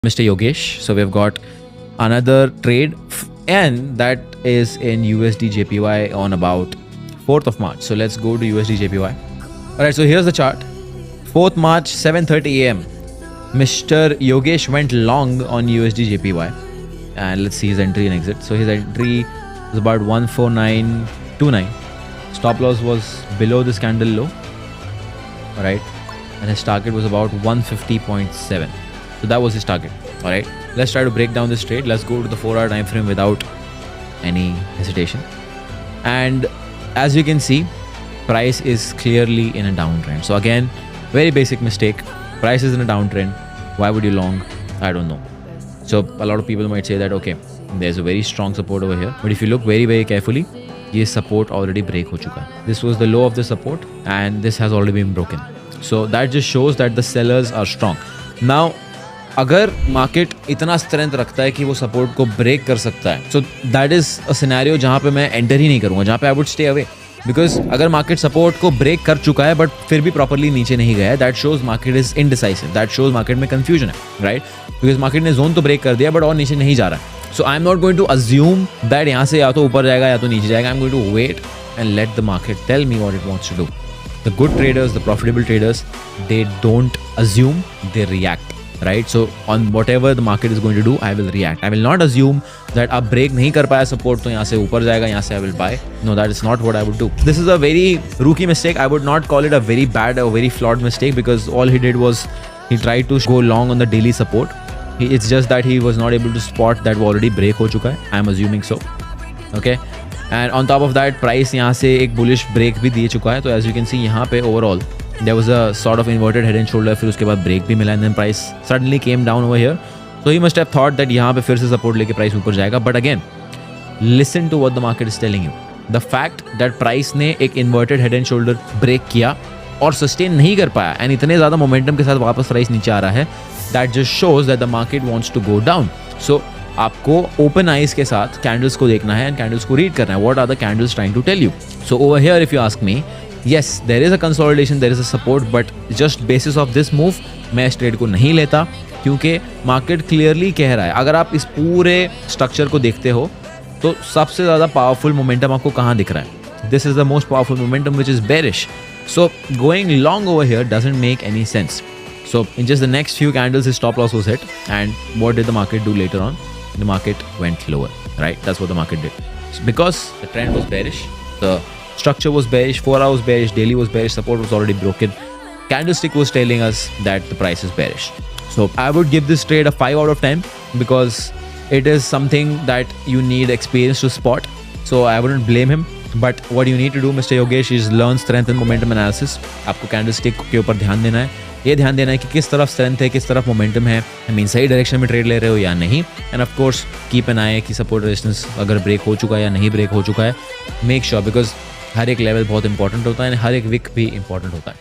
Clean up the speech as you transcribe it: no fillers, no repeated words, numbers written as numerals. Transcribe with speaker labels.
Speaker 1: Mr. Yogesh. So we've got another trade and that is in USD JPY on about 4th of March. So let's go to USD JPY. Alright, so here's the chart. 4th March, 7:30 AM. Mr. Yogesh went long on USD JPY. And let's see his entry and exit. So his entry was about 149.29. Stop loss was below this candle low. Alright. And his target was about 150.7. So that was his target. Alright. Let's try to break down this trade. Let's go to the 4-hour time frame without any hesitation. And as you can see, price is clearly in a downtrend. So again, very basic mistake. Price is in a downtrend. Why would you long? I don't know. So a lot of people might say that, okay, there's a very strong support over here. But if you look very, very carefully, this support already break ho chuka hai. This was the low of the support and this has already been broken. So that just shows that the sellers are strong. Now, अगर market इतना strength रखता है कि वो support को break कर सकता है, so that is a scenario जहाँ पे मैं एंटर ही नहीं करूँगा, जहाँ पे I would stay away. Because अगर मार्केट सपोर्ट को ब्रेक कर चुका है बट फिर भी प्रॉपरली नीचे नहीं गया है, that shows market is indecisive, that shows market में कंफ्यूजन है, राइट. बिकॉज मार्केट ने जोन तो ब्रेक कर दिया बट और नीचे नहीं जा रहा है. So I am not going to assume that यहाँ से या तो ऊपर जाएगा या तो नीचे जाएगा. I am going to wait and let the market tell me what it wants to do. The good traders, the profitable traders, they don't assume, they react, right? So on whatever the market is going to do, I will react. I will not assume that अब break नहीं कर पाया support तो यहाँ से ऊपर जाएगा, यहाँ से I will buy. No, that is not what I would do. This is a very rookie mistake. I would not call it a very bad or very flawed mistake because all he did was he tried to go long on the daily support. It's just that he was not able to spot that वो already break हो चुका है. I am assuming so. Okay. And on top of that price यहाँ से एक bullish break भी दे चुका है. तो एज यू कैन सी यहाँ पे overall there was a sort of inverted head and shoulder, फिर उसके बाद ब्रेक भी मिला and then price suddenly came down over here. So he must have thought that यहाँ पे फिर से सपोर्ट लेके प्राइस ऊपर जाएगा. But again listen to what the market is telling you. The fact that price ने एक inverted head and shoulder break किया और सस्टेन नहीं कर पाया एंड इतने ज़्यादा मोमेंटम के साथ वापस प्राइस नीचे आ रहा है, that just shows that the market wants to go down. So आपको ओपन आइज के साथ कैंडल्स को देखना है एंड कैंडल्स को रीड करना है. What are the candles trying to tell you? So over here if you ask me, yes there is a consolidation, there is a support, but just basis of this move मैं इस trade को नहीं लेता क्योंकि market clearly कह रहा है. अगर आप इस पूरे स्ट्रक्चर को देखते हो तो सबसे ज़्यादा पावरफुल मोमेंटम आपको कहाँ दिख रहा है? This is the most powerful momentum which is bearish. So going long over here doesn't make any sense. So in just the next few candles his stop loss was hit and what did the market do later on? The market went lower, right? That's what the market did. Because the trend was bearish, the structure was bearish, 4 hours bearish, daily was bearish, support was already broken. Candlestick was telling us that the price is bearish. So I would give this trade a 5 out of 10 because it is something that you need experience to spot. So I wouldn't blame him. But what you need to do, Mr. Yogesh, is learn strength and momentum analysis. आपको candlestick के ऊपर ध्यान देना है. ये ध्यान देना है कि किस तरफ स्ट्रेंथ है, किस तरफ मोमेंटम है, आई मीन सही डायरेक्शन में ट्रेड ले रहे हो या नहीं. And of course keep an eye कि सपोर्ट रेजिस्टेंस अगर ब्रेक हो चुका है या नहीं ब्रेक हो चुका है. मेक श्योर, बिकॉज हर एक लेवल बहुत इंपॉर्टेंट होता है एंड हर एक विक भी इंपॉर्टेंट होता है.